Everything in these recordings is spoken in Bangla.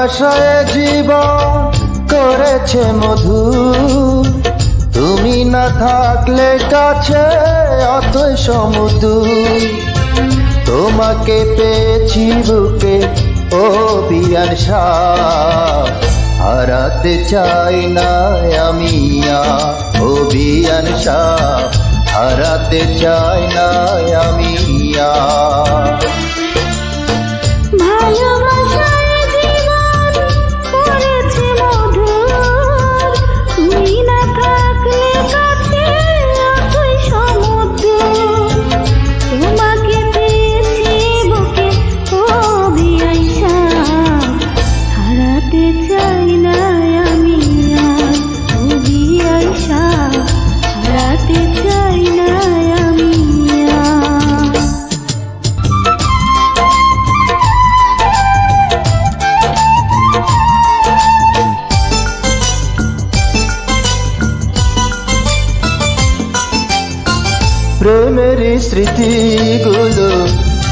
ভালোবাসায় জীবন করেছে মধু, তুমি না থাকলে কাছে অতই সমুদ্র। তোমাকে পেয়েছি বুকে ও বিয়ার শাহ, হারাতে চাই না আমি ও বিয়ার শাহ, হারাতে চাই না আমি। প্রেমের স্মৃতিগুলো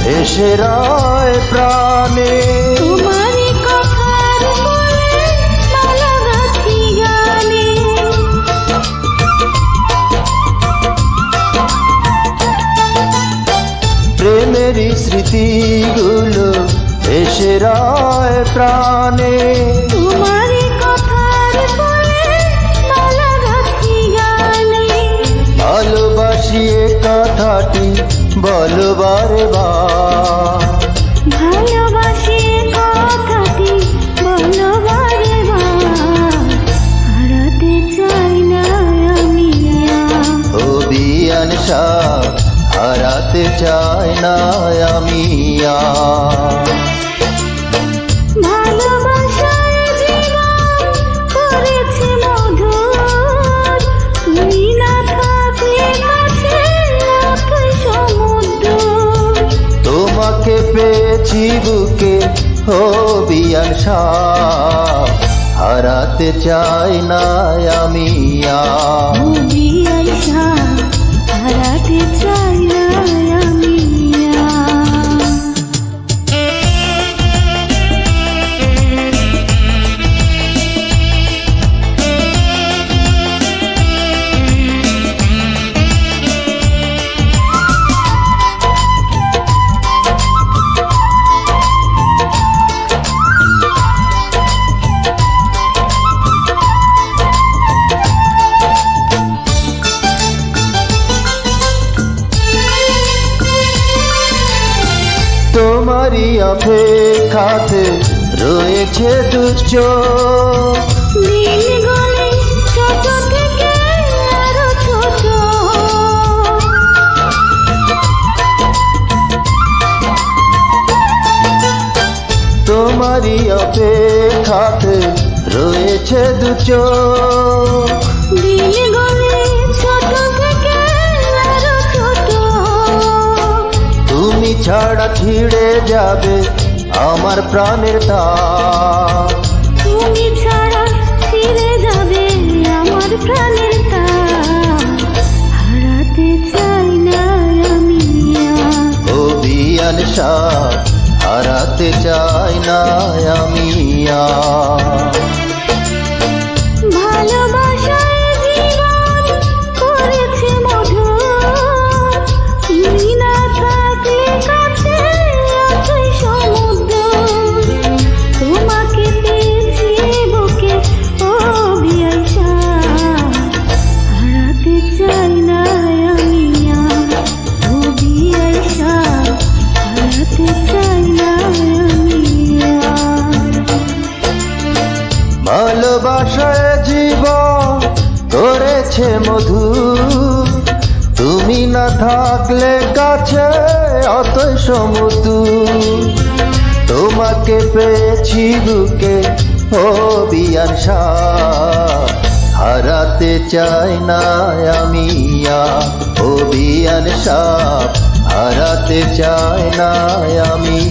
ভেসে রয় প্রাণে, তোমারই কথার বলে মালা গাঁথি গানে। প্রেমের স্মৃতিগুলো ভেসে রয় প্রাণে, তোমারই কথার বলে মালা গাঁথি গানে। ভালোবাসি এ কথাটি বলো বারে বার, ভালোবাসি কথাটি বলো বারে বার, হারাতে চাই না আমি ও বিয়ান শাহ, হারাতে চাই না আমি। ভালোবাসায় জীবন করেছে মধুর, তুমি না থাকলে কাছে অথই সমুদ্র। তোমাকে পেয়েছি বুকে ও বিয়ান শাহ, হারাতে চাই না আমি। বিয়ার শাহ, হারাতে চাই না আমি। তোমারই অপেক্ষাতে রয়েছে দু চোখ, দিনগুলি ছোট থেকে আরো ছোট, তোমারই অপেক্ষাতে রয়েছে দু চোখ। দিনগুলি ছোট থেকে আরো ছোট, তুমি ছাড়া ছিঁড়ে যাবে আমার প্রাণের তার, তুমি ছাড়া ছিঁড়ে যাবে আমার প্রাণের তার, হারাতে চাই না আমি ও বিয়ান শাহ, হারাতে চাই না আমি। ভালোবাসায় জীবন করেছে মধুর, তুমি না থাকলে কাছে অথই সমুদ্র। তোমাকে পেয়েছি বুকে ও বিয়ার শাহ, হারাতে চাই না আমি ও বিয়ার শাহ, হারাতে চাই না আমি। ভালোবাসায় জীবন করেছে মধু, তুমি না থাকলে কাছে অতই সমুদ্র। তোমাকে পেয়েছি বুকে ও বিয়ান শাহ, হারাতে চাই না আমি ও বিয়ান শাহ, হারাতে চাই না আমি।